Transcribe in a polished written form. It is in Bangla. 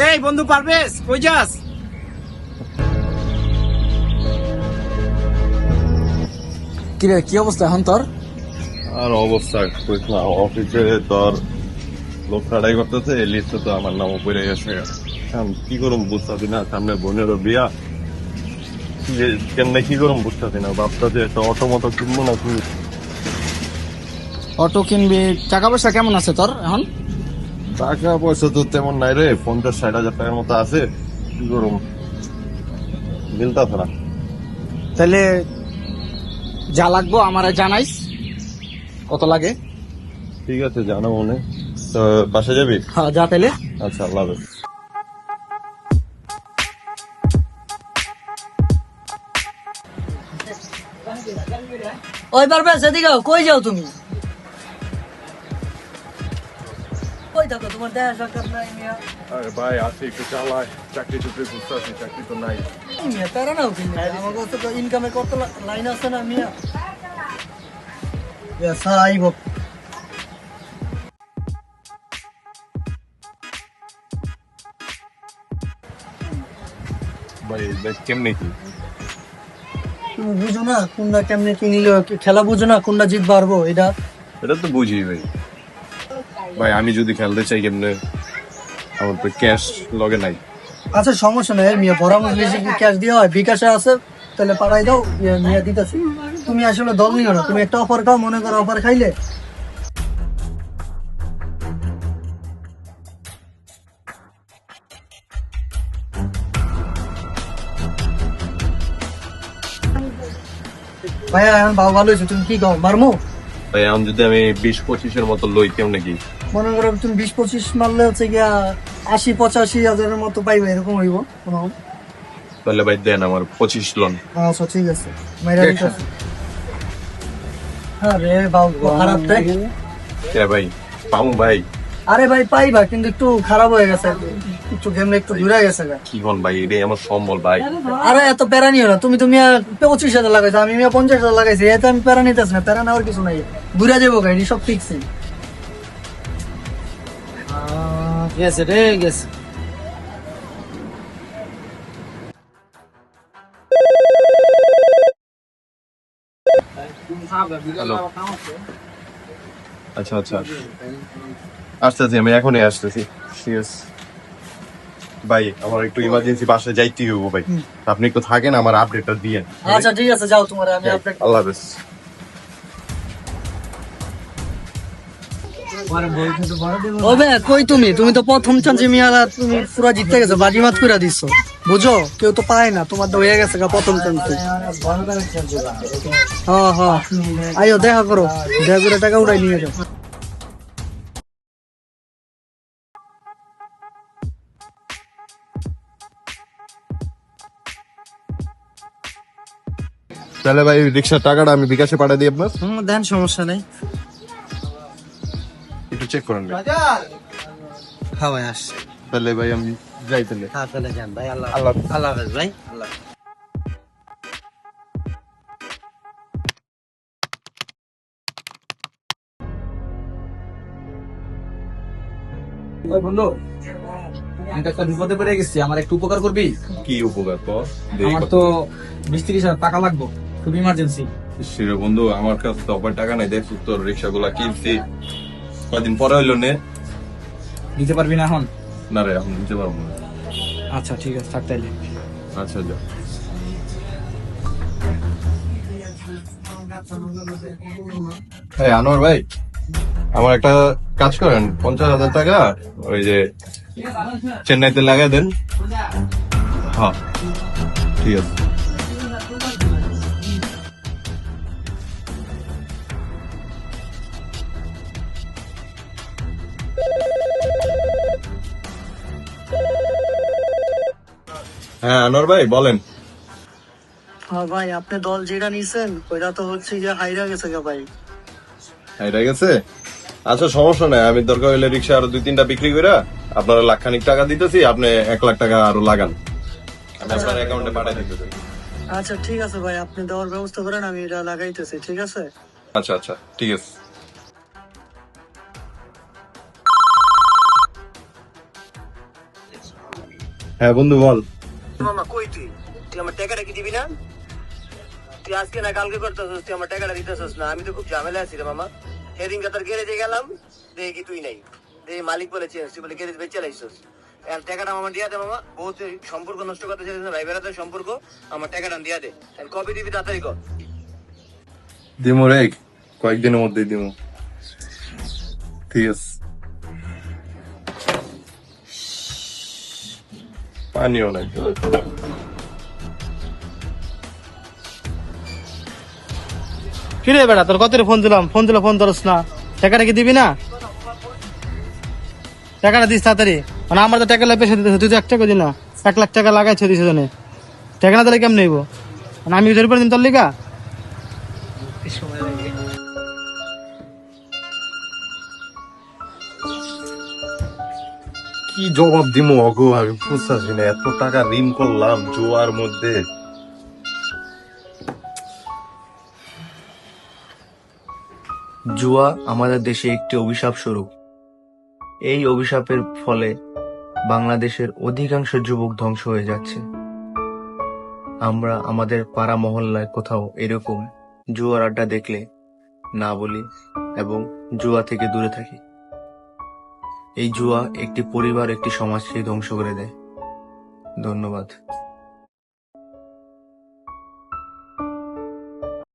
এই বন্ধু পারভেজ, কই যাস? কিরে, কি অবস্থা এখন তোর? আর অবস্থা কইস না, অফিসে তোর লোক খাড়াই করতেছে, এই লিস্টে তো আমার নাম উপরে গেছে। এখন কি করুম বুঝতেছি না, সামনে বোনেরও বিয়া, যে কেমনে কি করুম বুঝতেছি না। ভাবতেছি একটা অটো মতো কিনবো না কি। অটো কিনবি? টাকা পয়সা কেমন আছে তোর এখন? টাকা পয়সা তো তেমন নাই রে, 50-60 হাজার টাকার মতো আছে। কি করুম, মিলতেছে না। তাহলে যা লাগবো আমারে জানাইস, কত লাগে। ঠিক আছে, জানো মনে তো। বাসা যাবি? হ্যাঁ, যা তাহলে। আচ্ছা, আল্লাহ হাফেজ। ওই পারবে সেদিকে কই যাও তুমি? কই থাকো, তোমার দেখা সাক্ষাৎ নাই মিয়া। আরে ভাই, আছে একটু চালাই, চাকরি টুকরি বুঝতেছি, চাকরি তো নাই। মিয়া প্যারা নাও তুমি, আমার কাছে তো ইনকামের কত লাইন আছে না মিয়া। স্যার আইব। ভাই দেখ কেমনে কি। তুমি বুঝো না কোনটা কেমনে কিনলে খেলা, বুঝো না কোনটা জিত পারবো এটা। এটা তো বুঝি ভাই। ভাই আমি যদি খেলতে চাই কেমনে, আমার তো ক্যাশ লগে নাই। আচ্ছা সমস্যা নাই মিয়া, পরামর্শ বেশি ক্যাশ দিয়ে হয়, বিকাশে আছে তাহলে পাঠাই দাও, মিয়া দিতেছি। তুমি আসলে দল নিও না, তুমি একটা অফার খাও, মনে করো অফার খাইলে ভাইয়া এখন ভালো ভালো হয়েছে। তুমি কি কও মারমো? ভাই এখন যদি আমি 20-25-এর মতো লই কেমনে কি। মনে করো তুমি 20-25 মারলে হচ্ছে গিয়া 80-85 হাজারের মতো পাইবে, এরকম হইব। তাহলে ভাই দেন আমার 25 লোন। আচ্ছা ঠিক আছে, মাইরা দিতেছি। আরে বাবু খারাপ তাই? ভাই পাবো ভাই? আরে ভাই পাইবা, কিন্তু একটু খারাপ হয়ে গেছে, একটু গেমে একটু দূরে গেছে গা। কি কোন ভাই, এটাই আমার সম্বল ভাই। আরে এত প্যারা নিও না, তুমি তুমি 25,000 লাগাইছো, আমি 50,000 লাগাইছি, এতে আমি প্যারা নিতেছি না, প্যারা নেওয়ার কিছু নাই। দূরে যাবো গাড়ি সব ফিক্সই। গেছে রে, গেছে। হ্যালো। আচ্ছা আচ্ছা, আসতেছি, আমি এখনই আসতেছি। ঠিক আছে ভাই, আমার একটু ইমার্জেন্সি বাসায় যাইতেই হবো ভাই। আপনি একটু থাকেন, আমার আপডেটটা দিয়েন। আচ্ছা ঠিক আছে, যাও তোমার আমি আপনাকে। আল্লাহ হাফেজ। ওবে কই তুমি? তুমি তো প্রথম চান্স মিয়ালা, তুমি পুরো জিতে গেছো, বাজিমাত করে দিছো। বুঝো, কেউ তো পায় না, তোমার তো হয়ে গেছে গা প্রথম চান্স। হ্যাঁ হ্যাঁ, আইও দেখা করো, দেখা করে টাকা উড়াই নিয়ে যাও। তাহলে ভাই রিক্সার টাকাটা আমি বিকাশে পাঠিয়ে দিই আপনার। দেন, সমস্যা নেই। একটু চেক করেন ভাই। হ্যাঁ ভাই আসছে। তাহলে ভাই আমি যাই তাহলে। হ্যাঁ তাহলে যান ভাই, আল্লাহ আল্লাহ আল্লাহ হাফেজ ভাই, আল্লাহ। ওই বন্ধু, আমি তো একটা বিপদে পড়ে গেছি, আমার একটু উপকার করবি? কি উপকার তো? আমার তো 20-30 হাজার টাকা লাগবে, খুব ইমার্জেন্সি। শিরে বন্ধু, আমার কাছে তো অপার টাকা নাই, দেখছিস তোর রিক্সা গুলা কিনছি, কয়দিন পরে হইলো নে। দিতে পারবি না এখন? না রে, এখন দিতে পারবো না। আচ্ছা ঠিক আছে, থাক তাইলে। আচ্ছা যা। হ্যাঁ আনোয়ার ভাই, আমার একটা কাজ করেন, 50,000 টাকা ওই যে চেন্নাইতে লাগাই দেন। হ্যাঁ ঠিক আছে। হ্যাঁ আনোয়ার ভাই বলেন। হ্যাঁ ভাই, আপনি দল যেটা নিছেন ওইটা তো হচ্ছে যে হাইরা গেছে গা ভাই। এটা গেছে? আচ্ছা সমস্যা নাই, আমি দরকার হইলে রিক্সা আরো 2-3টা বিক্রি করে আপনারা লাখখানিক টাকা দিতেছি, আপনি 1 লাখ টাকা আরো লাগান, আমি আপনার অ্যাকাউন্টে পাঠাই দিতেছি। আচ্ছা ঠিক আছে ভাই, আপনি দেওয়ার ব্যবস্থা করেন, আমি এটা লাগাইতেছি, ঠিক আছে। আচ্ছা আচ্ছা ঠিক আছে। হ্যাঁ বন্ধু বল। মামা কই তুই তুই আমার টাকাটা কি দিবি না? তুই আজকে না কালকে করতেছিস, তুই আমার টাকাটা দিতেছিস না। আমি তো খুব ঝামেলা আছি রে মামা। সেদিন তোর গ্যারেজে গেলাম, দেখি কি তুই নাই, দেখি মালিক বলে চেঞ্জ, তুই বলে গ্যারেজ বেচে লাইছিস। আর টাকাটা আমার দিয়া দে মামা, বহুত সম্পর্ক নষ্ট করতে চাইছিস না, ভাই বেড়াতে সম্পর্ক। আমার টাকাটা দিয়া দে, আর কবে দিবি তাড়াতাড়ি কর। দিমু রে, কয়েকদিনের মধ্যেই দিমু। ঠিক আছে। পানিও নাই। কি রে বেটা, তোর কত ফোন দিলাম, ফোন ধরস না। টাকাটা কি দিবি না? টাকাটা দিস তাড়াতাড়ি। মানে আমার তো টাকা লাগবে, দিতেছে, তুই তো 1 টাকা দিস না। 1 লাখ টাকা লাগাইছে দিছে জানে, টাকা না দিলে কেমন নেবো? মানে আমি ধরে পড়ে দিন তোর লিগা। কি জবাব দিমু অগো, আমি বুঝতেছি না। এত টাকা ঋণ করলাম জুয়ার মধ্যে। জুয়া আমাদের দেশে একটি অভিশাপ স্বরূপ। এই অভিশাপের ফলে বাংলাদেশের অধিকাংশ যুবক ধ্বংস হয়ে যাচ্ছে। আমরা আমাদের পাড়া মহল্লায় কোথাও এরকম জুয়ার আড্ডা দেখলে না বলি এবং জুয়া থেকে দূরে থাকি। এই জুয়া একটি পরিবার, একটি সমাজকে ধ্বংস করে দেয়। ধন্যবাদ।